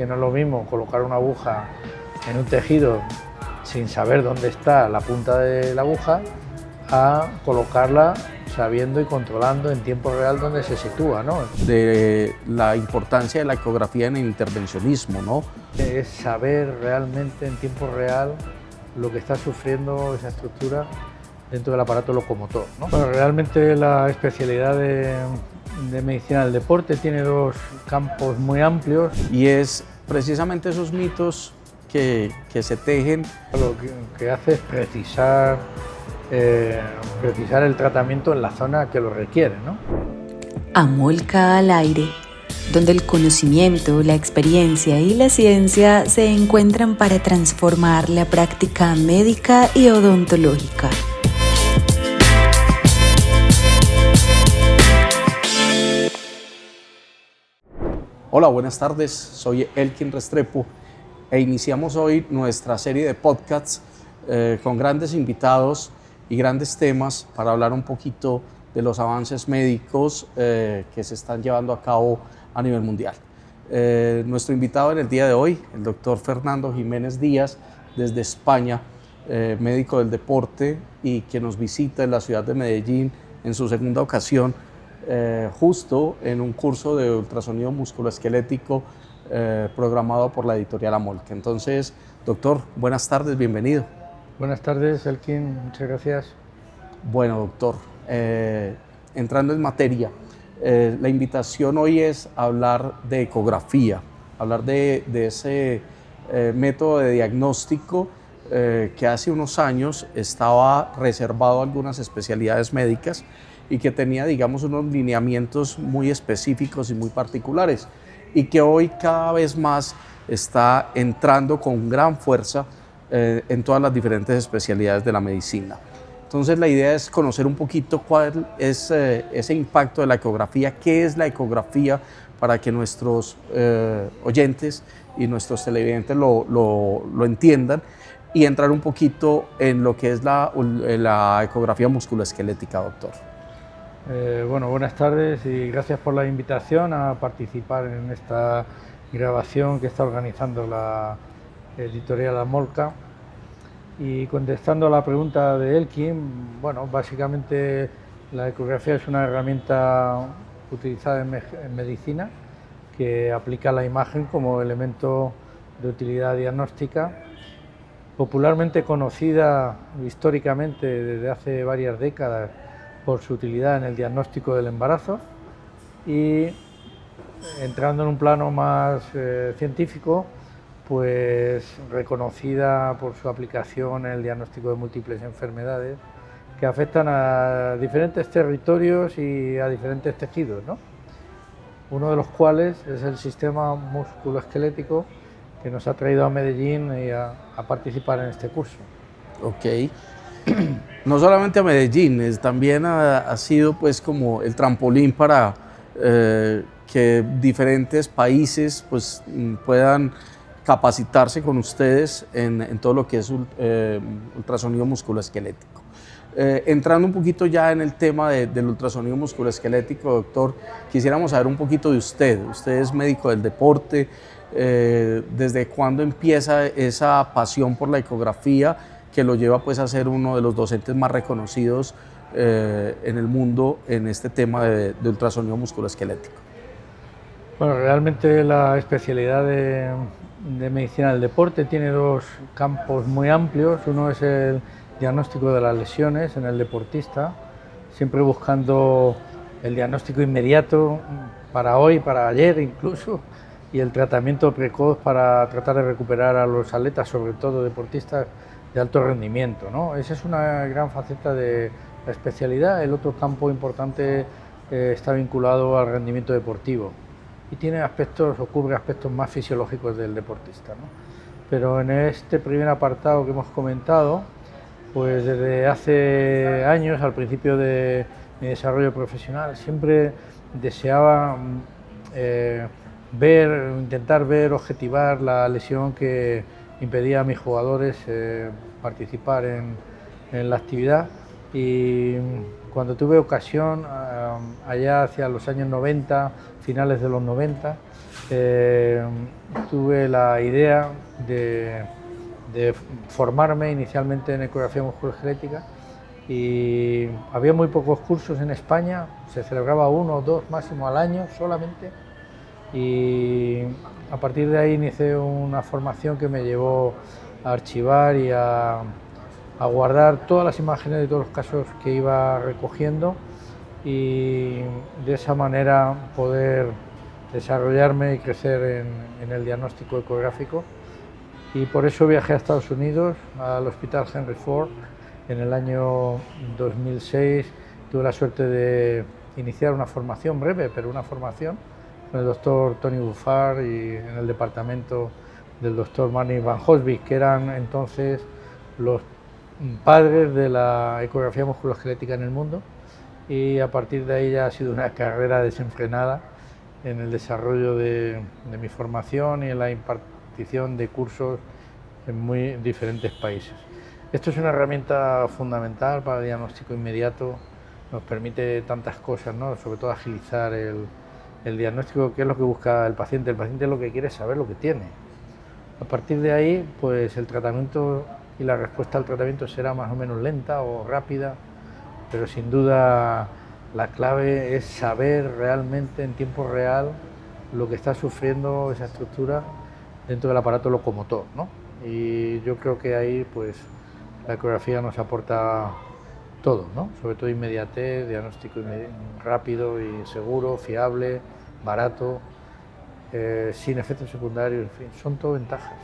que no es lo mismo colocar una aguja en un tejido sin saber dónde está la punta de la aguja a colocarla sabiendo y controlando en tiempo real dónde se sitúa, ¿no? De la importancia de la ecografía en el intervencionismo, ¿no? Es saber realmente en tiempo real lo que está sufriendo esa estructura dentro del aparato locomotor, ¿no? Bueno, realmente la especialidad de medicina del deporte tiene dos campos muy amplios. Y es precisamente esos mitos que se tejen. Lo que hace es precisar el tratamiento en la zona que lo requiere, ¿no? Amolca al aire, donde el conocimiento, la experiencia y la ciencia se encuentran para transformar la práctica médica y odontológica. Hola, buenas tardes, soy Elkin Restrepo e iniciamos hoy nuestra serie de podcasts con grandes invitados y grandes temas para hablar un poquito de los avances médicos que se están llevando a cabo a nivel mundial. Nuestro invitado en el día de hoy, el doctor Fernando Jiménez Díaz, desde España, médico del deporte y que nos visita en la ciudad de Medellín en su segunda ocasión, justo en un curso de ultrasonido musculoesquelético programado por la editorial Amolca. Entonces, doctor, buenas tardes, bienvenido. Buenas tardes, Elkin, muchas gracias. Bueno, doctor, entrando en materia, la invitación hoy es hablar de ecografía, hablar de ese método de diagnóstico que hace unos años estaba reservado a algunas especialidades médicas y que tenía, digamos, unos lineamientos muy específicos y muy particulares, y que hoy cada vez más está entrando con gran fuerza en todas las diferentes especialidades de la medicina. Entonces la idea es conocer un poquito cuál es ese impacto de la ecografía, qué es la ecografía, para que nuestros oyentes y nuestros televidentes lo entiendan, y entrar un poquito en lo que es la ecografía musculoesquelética, doctor. Bueno, buenas tardes y gracias por la invitación a participar en esta grabación que está organizando la editorial Amolca. Y contestando a la pregunta de Elkin, bueno, básicamente la ecografía es una herramienta utilizada en medicina que aplica la imagen como elemento de utilidad diagnóstica, popularmente conocida históricamente desde hace varias décadas por su utilidad en el diagnóstico del embarazo, y entrando en un plano más científico, pues reconocida por su aplicación en el diagnóstico de múltiples enfermedades que afectan a diferentes territorios y a diferentes tejidos, ¿no? Uno de los cuales es el sistema musculoesquelético, que nos ha traído a Medellín y a participar en este curso. Ok. No solamente a Medellín, también ha sido pues como el trampolín para que diferentes países pues puedan capacitarse con ustedes en todo lo que es ultrasonido musculoesquelético. Entrando un poquito ya en el tema del ultrasonido musculoesquelético, doctor, quisiéramos saber un poquito de usted. Usted es médico del deporte. ¿Desde cuándo empieza esa pasión por la ecografía que lo lleva pues a ser uno de los docentes más reconocidos en el mundo en este tema de ultrasonido musculoesquelético? Bueno, realmente la especialidad de medicina del deporte tiene dos campos muy amplios. Uno es el diagnóstico de las lesiones en el deportista, siempre buscando el diagnóstico inmediato para hoy, para ayer incluso, y el tratamiento precoz para tratar de recuperar a los atletas, sobre todo deportistas de alto rendimiento, ¿no? Esa es una gran faceta de la especialidad. El otro campo importante está vinculado al rendimiento deportivo y tiene aspectos o cubre aspectos más fisiológicos del deportista, ¿no? Pero en este primer apartado que hemos comentado, pues desde hace años, al principio de mi desarrollo profesional, siempre deseaba intentar ver, objetivar la lesión que impedía a mis jugadores participar en la actividad, y cuando tuve ocasión, allá hacia los años 90, finales de los 90, tuve la idea de formarme inicialmente en ecografía musculoesquelética y había muy pocos cursos en España, se celebraba 1 o 2 máximo al año solamente, y a partir de ahí inicié una formación que me llevó a archivar y a guardar todas las imágenes de todos los casos que iba recogiendo y de esa manera poder desarrollarme y crecer en el diagnóstico ecográfico. Y por eso viajé a Estados Unidos, al Hospital Henry Ford, en el año 2006. Tuve la suerte de iniciar una formación breve, pero una formación con el doctor Tony Buffard y en el departamento del doctor Manny Van Hosvik, que eran entonces los padres de la ecografía musculoesquelética en el mundo, y a partir de ahí ya ha sido una carrera desenfrenada en el desarrollo de mi formación y en la impartición de cursos en muy diferentes países. Esto es una herramienta fundamental para el diagnóstico inmediato, nos permite tantas cosas, ¿no? Sobre todo agilizar el diagnóstico, que es lo que busca el paciente. El paciente lo que quiere es saber lo que tiene. A partir de ahí, pues el tratamiento y la respuesta al tratamiento será más o menos lenta o rápida, pero sin duda la clave es saber realmente en tiempo real lo que está sufriendo esa estructura dentro del aparato locomotor, ¿no? Y yo creo que ahí pues la ecografía nos aporta todo, ¿no? Sobre todo inmediatez, diagnóstico rápido y seguro, fiable, barato, sin efectos secundarios, en fin, son todo ventajas.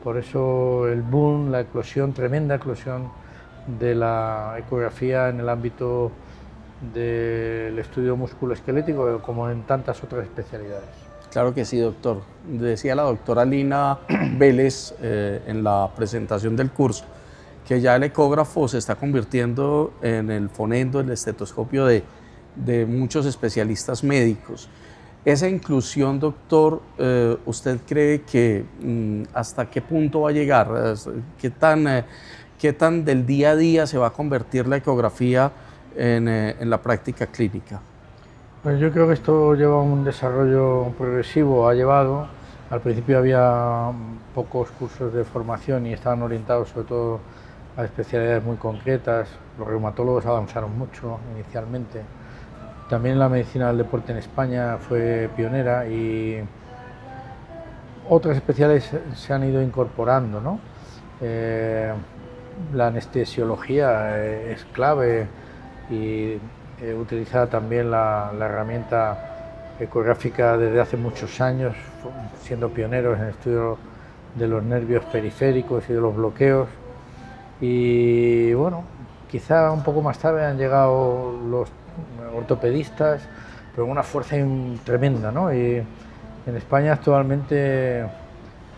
Por eso el boom, la eclosión, tremenda eclosión de la ecografía en el ámbito del estudio musculoesquelético, como en tantas otras especialidades. Claro que sí, doctor. Decía la doctora Lina Vélez en la presentación del curso que ya el ecógrafo se está convirtiendo en el fonendo, el estetoscopio de muchos especialistas médicos. Esa inclusión, doctor, ¿usted cree que hasta qué punto va a llegar? ¿Qué tan del día a día se va a convertir la ecografía en la práctica clínica? Pues yo creo que esto lleva un desarrollo progresivo, ha llevado. Al principio había pocos cursos de formación y estaban orientados sobre todo a especialidades muy concretas. Los reumatólogos avanzaron mucho inicialmente. También la medicina del deporte en España fue pionera y otras especialidades se han ido incorporando, ¿no? La anestesiología es clave y utilizada también la herramienta ecográfica desde hace muchos años, siendo pioneros en el estudio de los nervios periféricos y de los bloqueos. Y bueno, quizá un poco más tarde han llegado los ortopedistas, pero con una fuerza tremenda, ¿no? Y en España actualmente,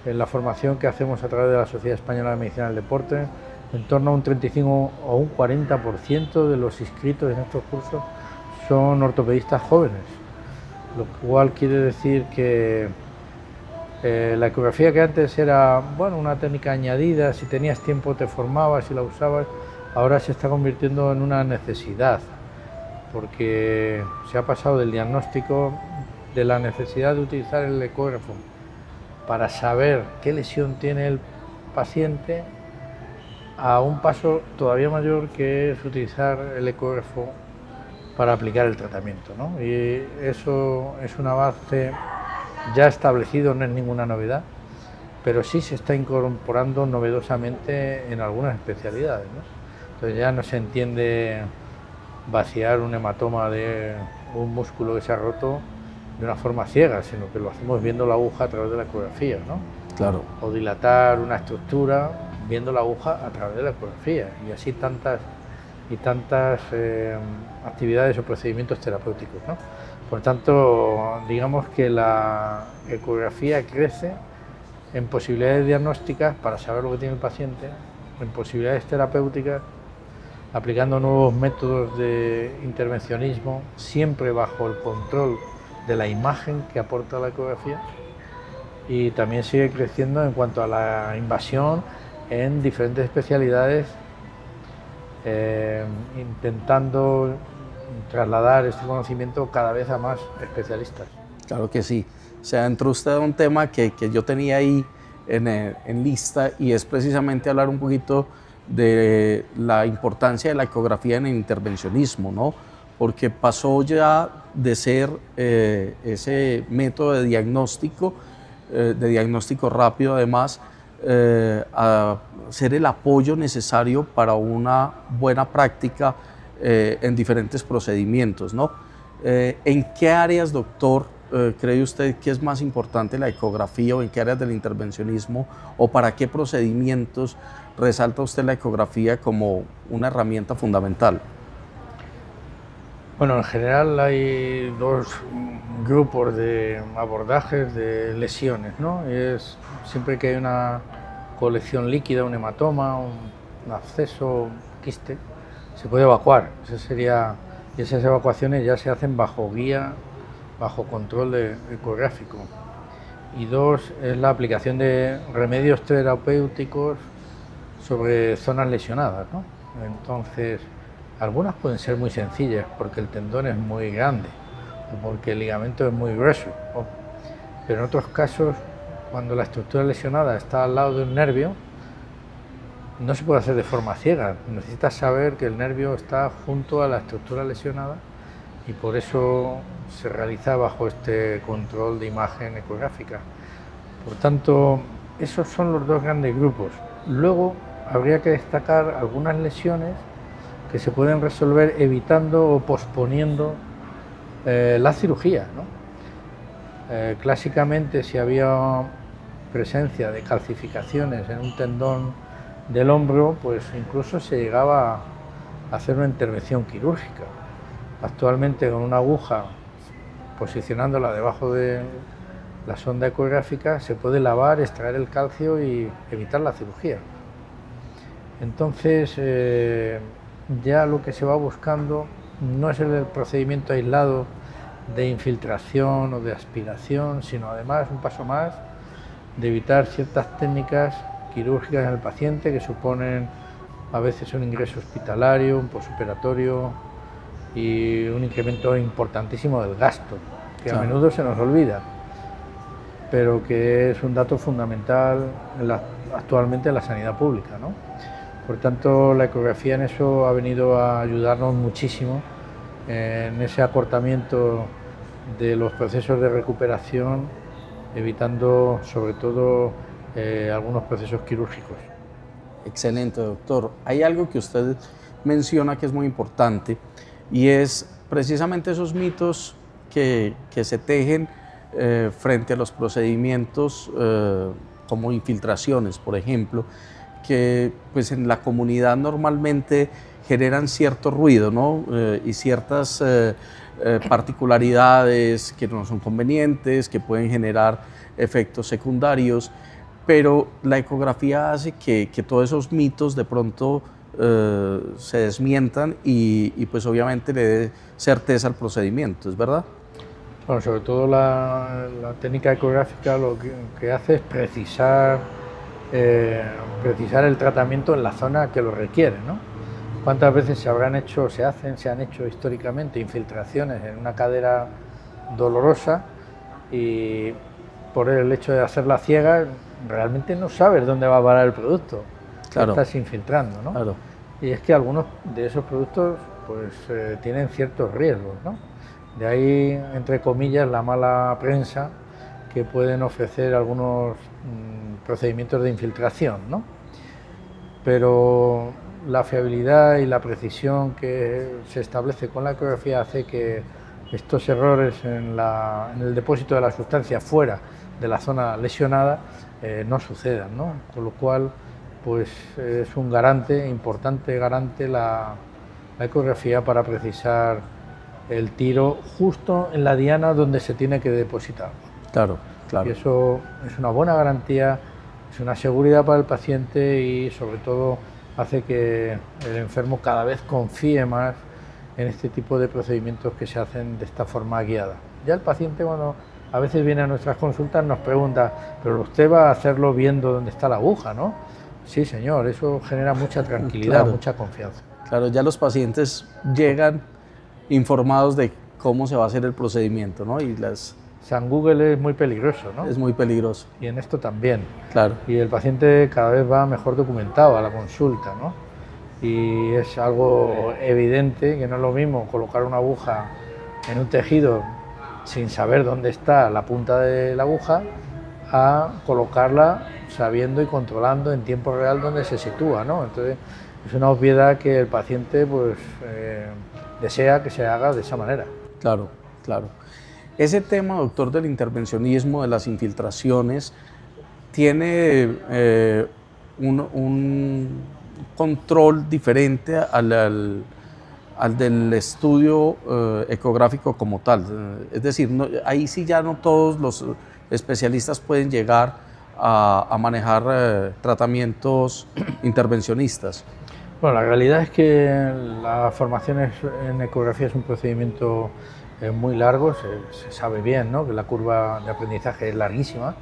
en la formación que hacemos a través de la Sociedad Española de Medicina del Deporte, en torno a un 35 o un 40% de los inscritos en estos cursos son ortopedistas jóvenes, lo cual quiere decir que la ecografía, que antes era una técnica añadida, si tenías tiempo te formabas y la usabas, ahora se está convirtiendo en una necesidad, porque se ha pasado del diagnóstico de la necesidad de utilizar el ecógrafo para saber qué lesión tiene el paciente a un paso todavía mayor, que es utilizar el ecógrafo para aplicar el tratamiento, ¿no? Y eso es un avance ya establecido, no es ninguna novedad, pero sí se está incorporando novedosamente en algunas especialidades, ¿no? Entonces ya no se entiende vaciar un hematoma de un músculo que se ha roto de una forma ciega, sino que lo hacemos viendo la aguja a través de la ecografía, ¿no? Claro. O dilatar una estructura viendo la aguja a través de la ecografía, y así tantas actividades o procedimientos terapéuticos, ¿no? Por tanto, digamos que la ecografía crece en posibilidades diagnósticas para saber lo que tiene el paciente, en posibilidades terapéuticas, aplicando nuevos métodos de intervencionismo, siempre bajo el control de la imagen que aporta la ecografía, y también sigue creciendo en cuanto a la invasión en diferentes especialidades, intentando trasladar este conocimiento cada vez a más especialistas. Claro que sí. se adentró usted a un tema que yo tenía ahí en lista, y es precisamente hablar un poquito de la importancia de la ecografía en el intervencionismo, ¿no? Porque pasó ya de ser ese método de diagnóstico rápido además, a ser el apoyo necesario para una buena práctica en diferentes procedimientos, ¿no? ¿En qué áreas, doctor, cree usted que es más importante la ecografía, o en qué áreas del intervencionismo, o para qué procedimientos resalta usted la ecografía como una herramienta fundamental? Bueno, en general hay dos grupos de abordajes de lesiones, ¿no? Siempre que hay una colección líquida, un hematoma, un absceso, un quiste, se puede evacuar. Y esas evacuaciones ya se hacen bajo guía, bajo control ecográfico. Y dos, es la aplicación de remedios terapéuticos sobre zonas lesionadas, ¿no? Entonces, algunas pueden ser muy sencillas porque el tendón es muy grande o porque el ligamento es muy grueso, pero en otros casos, cuando la estructura lesionada está al lado de un nervio, no se puede hacer de forma ciega. Necesitas saber que el nervio está junto a la estructura lesionada, y por eso se realiza bajo este control de imagen ecográfica. Por tanto, esos son los dos grandes grupos. Luego habría que destacar algunas lesiones que se pueden resolver evitando o posponiendo la cirugía, ¿no? Clásicamente, si había presencia de calcificaciones en un tendón del hombro, pues incluso se llegaba a hacer una intervención quirúrgica. Actualmente, con una aguja, posicionándola debajo de la sonda ecográfica, se puede lavar, extraer el calcio y evitar la cirugía. Entonces, ya lo que se va buscando no es el procedimiento aislado de infiltración o de aspiración, sino además un paso más de evitar ciertas técnicas quirúrgicas en el paciente que suponen a veces un ingreso hospitalario, un postoperatorio y un incremento importantísimo del gasto, que a menudo se nos olvida, pero que es un dato fundamental actualmente en la sanidad pública, ¿no? Por tanto, la ecografía en eso ha venido a ayudarnos muchísimo en ese acortamiento de los procesos de recuperación, evitando sobre todo algunos procesos quirúrgicos. Excelente, doctor. Hay algo que usted menciona que es muy importante, y es precisamente esos mitos que se tejen frente a los procedimientos como infiltraciones, por ejemplo, que pues en la comunidad normalmente generan cierto ruido, ¿no? Y ciertas particularidades que no son convenientes, que pueden generar efectos secundarios, pero la ecografía hace que todos esos mitos de pronto se desmientan y pues obviamente le dé certeza al procedimiento, ¿es verdad? Bueno, sobre todo la técnica ecográfica lo que hace es precisar el tratamiento en la zona que lo requiere, ¿no? ¿Cuántas veces se han hecho históricamente infiltraciones en una cadera dolorosa, y por el hecho de hacerla ciega realmente no sabes dónde va a parar el producto? Claro. Estás infiltrando, ¿no? Claro. Y es que algunos de esos productos pues tienen ciertos riesgos, ¿no? De ahí, entre comillas, la mala prensa que pueden ofrecer algunos procedimientos de infiltración, ¿no? Pero la fiabilidad y la precisión que se establece con la ecografía hace que estos errores en el depósito de la sustancia fuera de la zona lesionada no sucedan, ¿no? Con lo cual, pues es un importante garante la ecografía para precisar el tiro justo en la diana donde se tiene que depositar. Claro, claro. Y eso es una buena garantía, es una seguridad para el paciente, y sobre todo hace que el enfermo cada vez confíe más en este tipo de procedimientos que se hacen de esta forma guiada. Ya el paciente, cuando a veces viene a nuestras consultas, nos pregunta: pero usted va a hacerlo viendo dónde está la aguja, ¿no? Sí, señor, eso genera mucha tranquilidad, claro, mucha confianza. Claro, ya los pacientes llegan informados de cómo se va a hacer el procedimiento, ¿no? Y las San Google es muy peligroso, ¿no? Es muy peligroso. Y en esto también. Claro. Y el paciente cada vez va mejor documentado a la consulta, ¿no? Y es algo evidente que no es lo mismo colocar una aguja en un tejido sin saber dónde está la punta de la aguja a colocarla sabiendo y controlando en tiempo real dónde se sitúa, ¿no? Entonces es una obviedad que el paciente pues desea que se haga de esa manera. Claro, claro. Ese tema, doctor, del intervencionismo, de las infiltraciones, tiene un control diferente al del estudio ecográfico como tal. Es decir, ahí sí ya no todos los especialistas pueden llegar a manejar tratamientos intervencionistas. Bueno, la realidad es que la formación en ecografía es un procedimiento muy largo, se sabe bien, ¿no?, que la curva de aprendizaje es larguísima,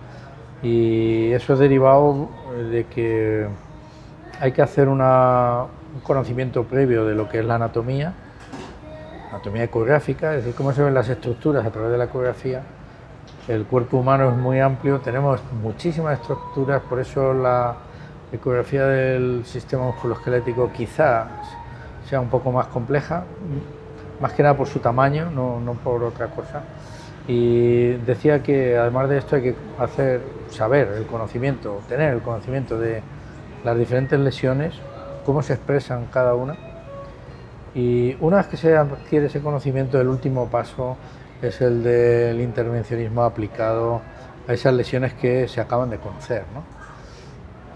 y eso es derivado de que hay que hacer un conocimiento previo de lo que es la anatomía ecográfica, es decir, cómo se ven las estructuras a través de la ecografía. El cuerpo humano es muy amplio, tenemos muchísimas estructuras, por eso la ecografía del sistema musculoesquelético quizás sea un poco más compleja, más que nada por su tamaño, no por otra cosa. Y decía que además de esto hay que tener el conocimiento de las diferentes lesiones, cómo se expresan cada una. Y una vez que se adquiere ese conocimiento, el último paso es el del intervencionismo aplicado a esas lesiones que se acaban de conocer, ¿no?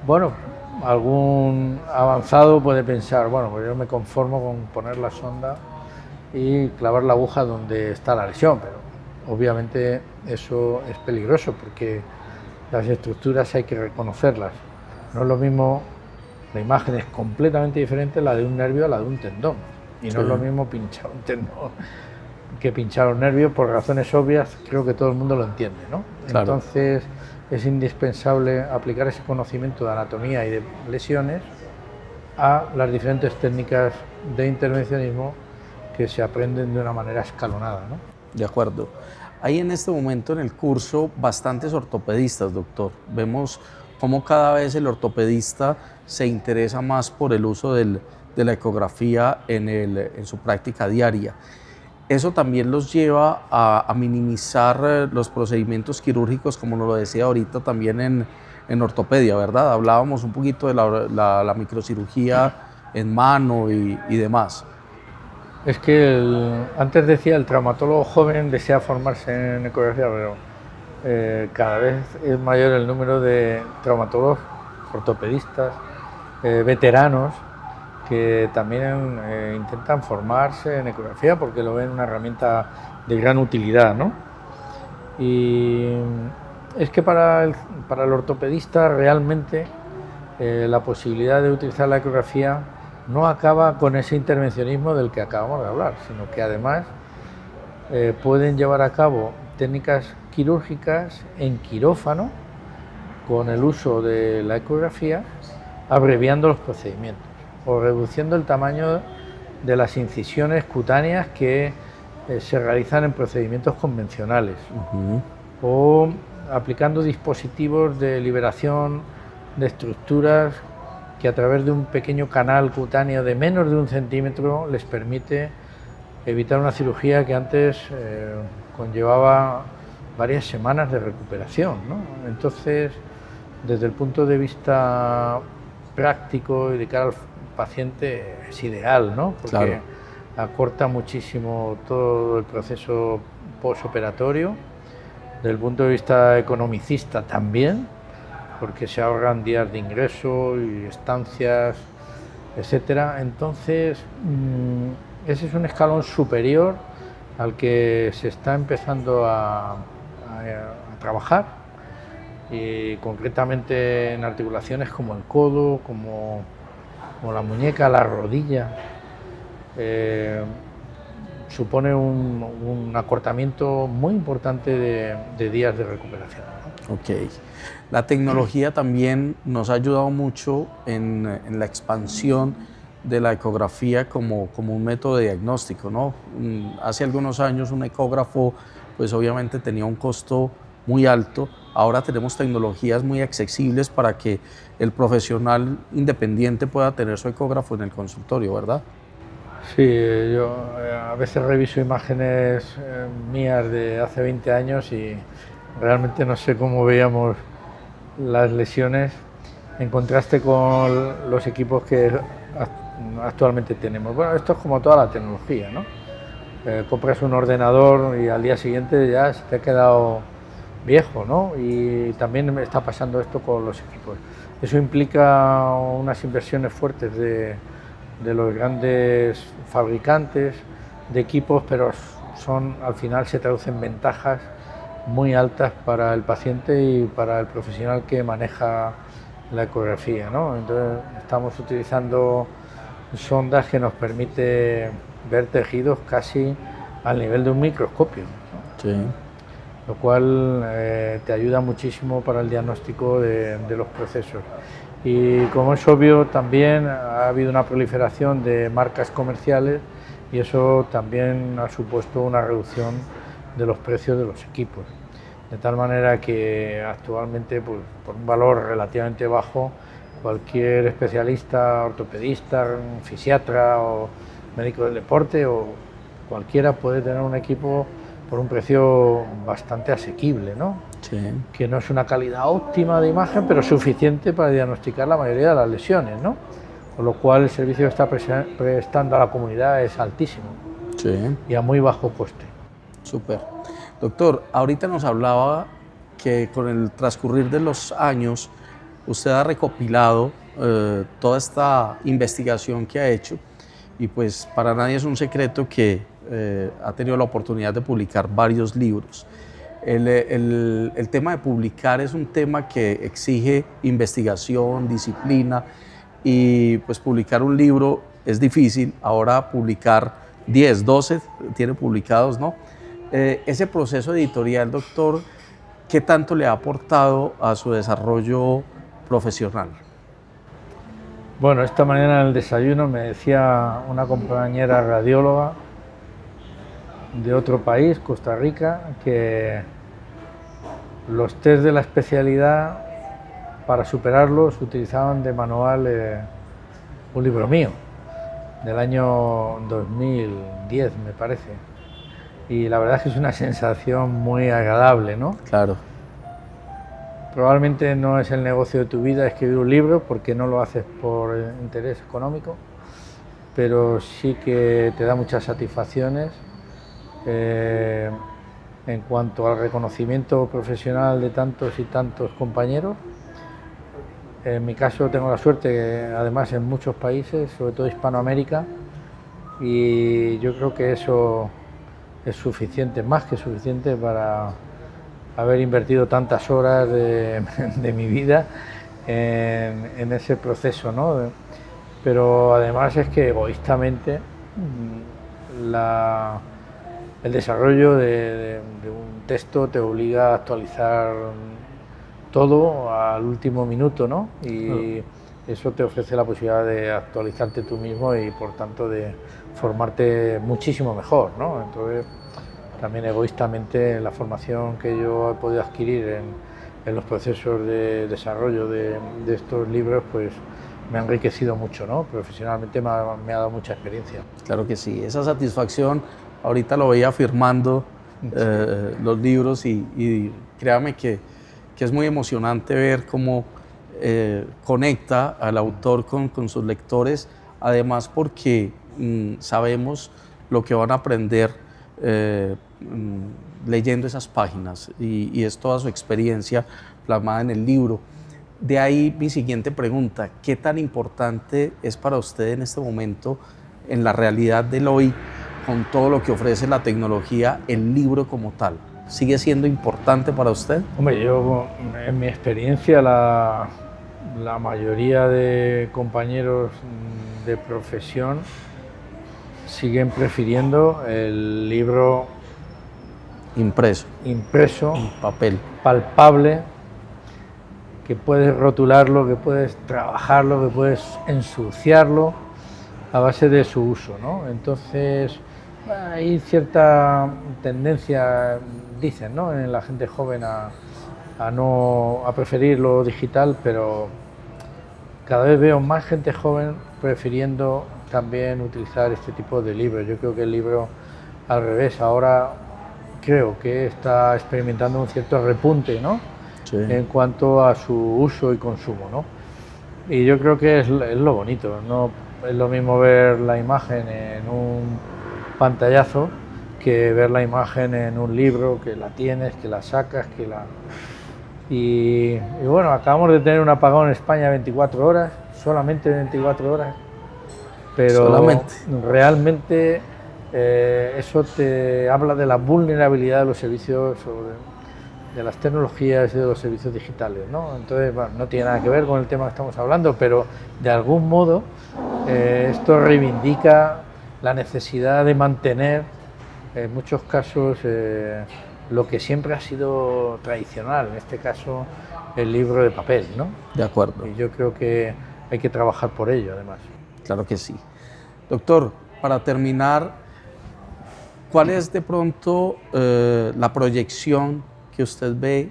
Bueno, algún avanzado puede pensar, bueno, pues yo me conformo con poner la sonda y clavar la aguja donde está la lesión, pero obviamente eso es peligroso porque las estructuras hay que reconocerlas. No es lo mismo, la imagen es completamente diferente la de un nervio a la de un tendón, y no es lo mismo pinchar un tendón que pinchar un nervio, por razones obvias, creo que todo el mundo lo entiende, ¿no? Claro. Entonces es indispensable aplicar ese conocimiento de anatomía y de lesiones a las diferentes técnicas de intervencionismo que se aprenden de una manera escalonada, ¿no? De acuerdo. Hay en este momento en el curso bastantes ortopedistas, doctor. Vemos cómo cada vez el ortopedista se interesa más por el uso de la ecografía en su práctica diaria. Eso también los lleva a minimizar los procedimientos quirúrgicos, como nos lo decía ahorita también en ortopedia, ¿verdad? Hablábamos un poquito de la microcirugía en mano y demás. Es que antes decía, el traumatólogo joven desea formarse en ecografía, pero cada vez es mayor el número de traumatólogos, ortopedistas, veteranos, que también intentan formarse en ecografía porque lo ven una herramienta de gran utilidad, ¿no? Y es que para el ortopedista realmente la posibilidad de utilizar la ecografía no acaba con ese intervencionismo del que acabamos de hablar, sino que además pueden llevar a cabo técnicas quirúrgicas en quirófano con el uso de la ecografía, abreviando los procedimientos o reduciendo el tamaño de las incisiones cutáneas que se realizan en procedimientos convencionales, o aplicando dispositivos de liberación de estructuras que a través de un pequeño canal cutáneo de menos de 1 centímetro les permite evitar una cirugía que antes conllevaba varias semanas de recuperación, ¿no? Entonces, desde el punto de vista práctico y de cara al paciente es ideal, ¿no? Porque claro, acorta muchísimo todo el proceso postoperatorio. Desde el punto de vista economicista también, porque se ahorran días de ingreso y estancias, etcétera. Entonces, ese es un escalón superior al que se está empezando a trabajar, y concretamente en articulaciones como el codo, como la muñeca, la rodilla. Supone un acortamiento muy importante de días de recuperación, ¿no? Ok. La tecnología también nos ha ayudado mucho en la expansión de la ecografía como un método de diagnóstico, ¿no? Hace algunos años un ecógrafo pues obviamente tenía un costo muy alto. Ahora tenemos tecnologías muy accesibles para que el profesional independiente pueda tener su ecógrafo en el consultorio, ¿verdad? Sí, yo a veces reviso imágenes mías de hace 20 años y realmente no sé cómo veíamos las lesiones en contraste con los equipos que actualmente tenemos. Bueno, esto es como toda la tecnología, ¿no? Compras un ordenador y al día siguiente ya se te ha quedado viejo, ¿no? Y también me está pasando esto con los equipos. Eso implica unas inversiones fuertes de los grandes fabricantes de equipos, pero al final se traducen en ventajas muy altas para el paciente y para el profesional que maneja la ecografía, ¿no? Entonces estamos utilizando sondas que nos permite ver tejidos casi al nivel de un microscopio, ¿no? Sí. Lo cual te ayuda muchísimo para el diagnóstico de los procesos. Y como es obvio, también ha habido una proliferación de marcas comerciales y eso también ha supuesto una reducción de los precios de los equipos. De tal manera que actualmente, pues, por un valor relativamente bajo, cualquier especialista, ortopedista, fisiatra o médico del deporte o cualquiera puede tener un equipo por un precio bastante asequible, ¿no? Sí. Que no es una calidad óptima de imagen, pero suficiente para diagnosticar la mayoría de las lesiones, ¿no? Con lo cual el servicio que está prestando a la comunidad es altísimo. Sí. Y a muy bajo coste. Súper. Doctor, ahorita nos hablaba que con el transcurrir de los años usted ha recopilado toda esta investigación que ha hecho y pues para nadie es un secreto que ha tenido la oportunidad de publicar varios libros. El tema de publicar es un tema que exige investigación, disciplina y pues publicar un libro es difícil, ahora publicar 10, 12 tiene publicados, ¿no? Ese proceso editorial, doctor, ¿qué tanto le ha aportado a su desarrollo profesional? Bueno, esta mañana en el desayuno me decía una compañera radióloga de otro país, Costa Rica, que los test de la especialidad, para superarlos, utilizaban de manual un libro mío, del año 2010, me parece. Y la verdad es que es una sensación muy agradable, ¿no? Claro. Probablemente no es el negocio de tu vida escribir un libro, porque no lo haces por interés económico, pero sí que te da muchas satisfacciones en cuanto al reconocimiento profesional de tantos y tantos compañeros. En mi caso tengo la suerte que además en muchos países, sobre todo Hispanoamérica, y yo creo que eso es suficiente, más que suficiente para haber invertido tantas horas de mi vida en ese proceso, ¿no? Pero además es que egoístamente el desarrollo de un texto te obliga a actualizar todo al último minuto, ¿no? Y eso te ofrece la posibilidad de actualizarte tú mismo y por tanto de formarte muchísimo mejor, ¿no? Entonces, también egoístamente la formación que yo he podido adquirir en los procesos de desarrollo de estos libros, pues me ha enriquecido mucho, ¿no? Profesionalmente me ha dado mucha experiencia. Claro que sí, esa satisfacción, ahorita lo veía firmando los libros y créame que es muy emocionante ver cómo conecta al autor con sus lectores, además porque sabemos lo que van a aprender leyendo esas páginas y es toda su experiencia plasmada en el libro. De ahí mi siguiente pregunta, ¿qué tan importante es para usted en este momento, en la realidad del hoy, con todo lo que ofrece la tecnología, el libro como tal? ¿Sigue siendo importante para usted? Hombre, yo en mi experiencia la mayoría de compañeros de profesión siguen prefiriendo el libro impreso, en papel, palpable, que puedes rotularlo, que puedes trabajarlo, que puedes ensuciarlo a base de su uso, ¿no? Entonces, Hay cierta tendencia, dicen, ¿no?, en la gente joven a preferir lo digital, pero cada vez veo más gente joven prefiriendo también utilizar este tipo de libros. Yo creo que el libro, al revés, ahora creo que está experimentando un cierto repunte, ¿no?, sí, en cuanto a su uso y consumo, ¿no? Y yo creo que es lo bonito, no es lo mismo ver la imagen en un pantallazo que ver la imagen en un libro, que la tienes, que la sacas, que la... Y bueno, acabamos de tener un apagón en España 24 horas, solamente 24 horas, pero solamente. Realmente eso te habla de la vulnerabilidad de los servicios, de las tecnologías y de los servicios digitales, ¿no? Entonces, bueno, no tiene nada que ver con el tema que estamos hablando, pero de algún modo esto reivindica la necesidad de mantener, en muchos casos, lo que siempre ha sido tradicional, en este caso el libro de papel, ¿no? De acuerdo. Y yo creo que hay que trabajar por ello, además. Claro que sí. Doctor, para terminar, ¿cuál es de pronto la proyección que usted ve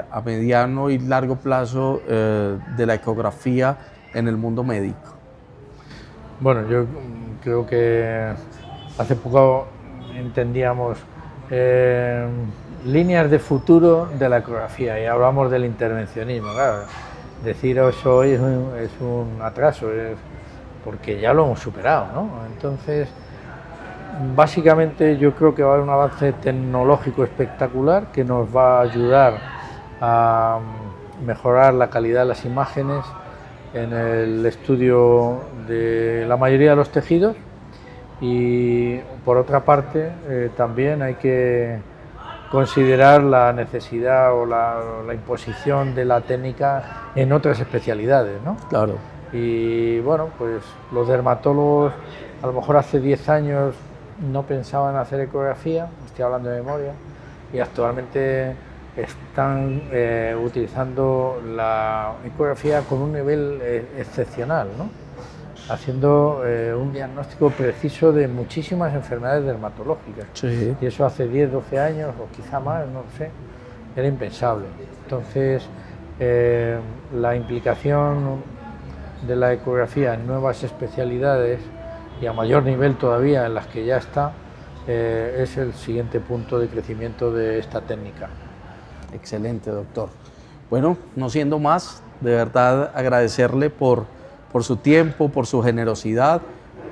a mediano y largo plazo de la ecografía en el mundo médico? Bueno, yo creo que hace poco entendíamos líneas de futuro de la ecografía y hablamos del intervencionismo. Claro, decir eso hoy es un atraso, porque ya lo hemos superado, ¿no? Entonces, básicamente yo creo que va a haber un avance tecnológico espectacular que nos va a ayudar a mejorar la calidad de las imágenes en el estudio de la mayoría de los tejidos, y por otra parte también hay que considerar la necesidad o la imposición de la técnica en otras especialidades, ¿no? Claro. Y bueno, pues los dermatólogos a lo mejor hace 10 años no pensaban hacer ecografía, estoy hablando de memoria, y actualmente están utilizando la ecografía con un nivel excepcional, ¿no?, haciendo un diagnóstico preciso de muchísimas enfermedades dermatológicas. Sí. Y eso hace 10, 12 años o quizá más, no lo sé, era impensable. Entonces, la implicación de la ecografía en nuevas especialidades y a mayor nivel todavía en las que ya está, es el siguiente punto de crecimiento de esta técnica. Excelente, doctor. Bueno, no siendo más, de verdad agradecerle por su tiempo, por su generosidad,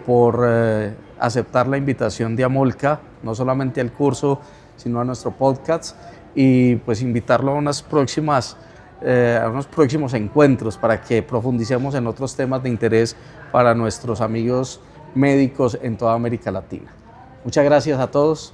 por aceptar la invitación de Amolca, no solamente al curso, sino a nuestro podcast, y pues invitarlo a unos próximos encuentros para que profundicemos en otros temas de interés para nuestros amigos médicos en toda América Latina. Muchas gracias a todos.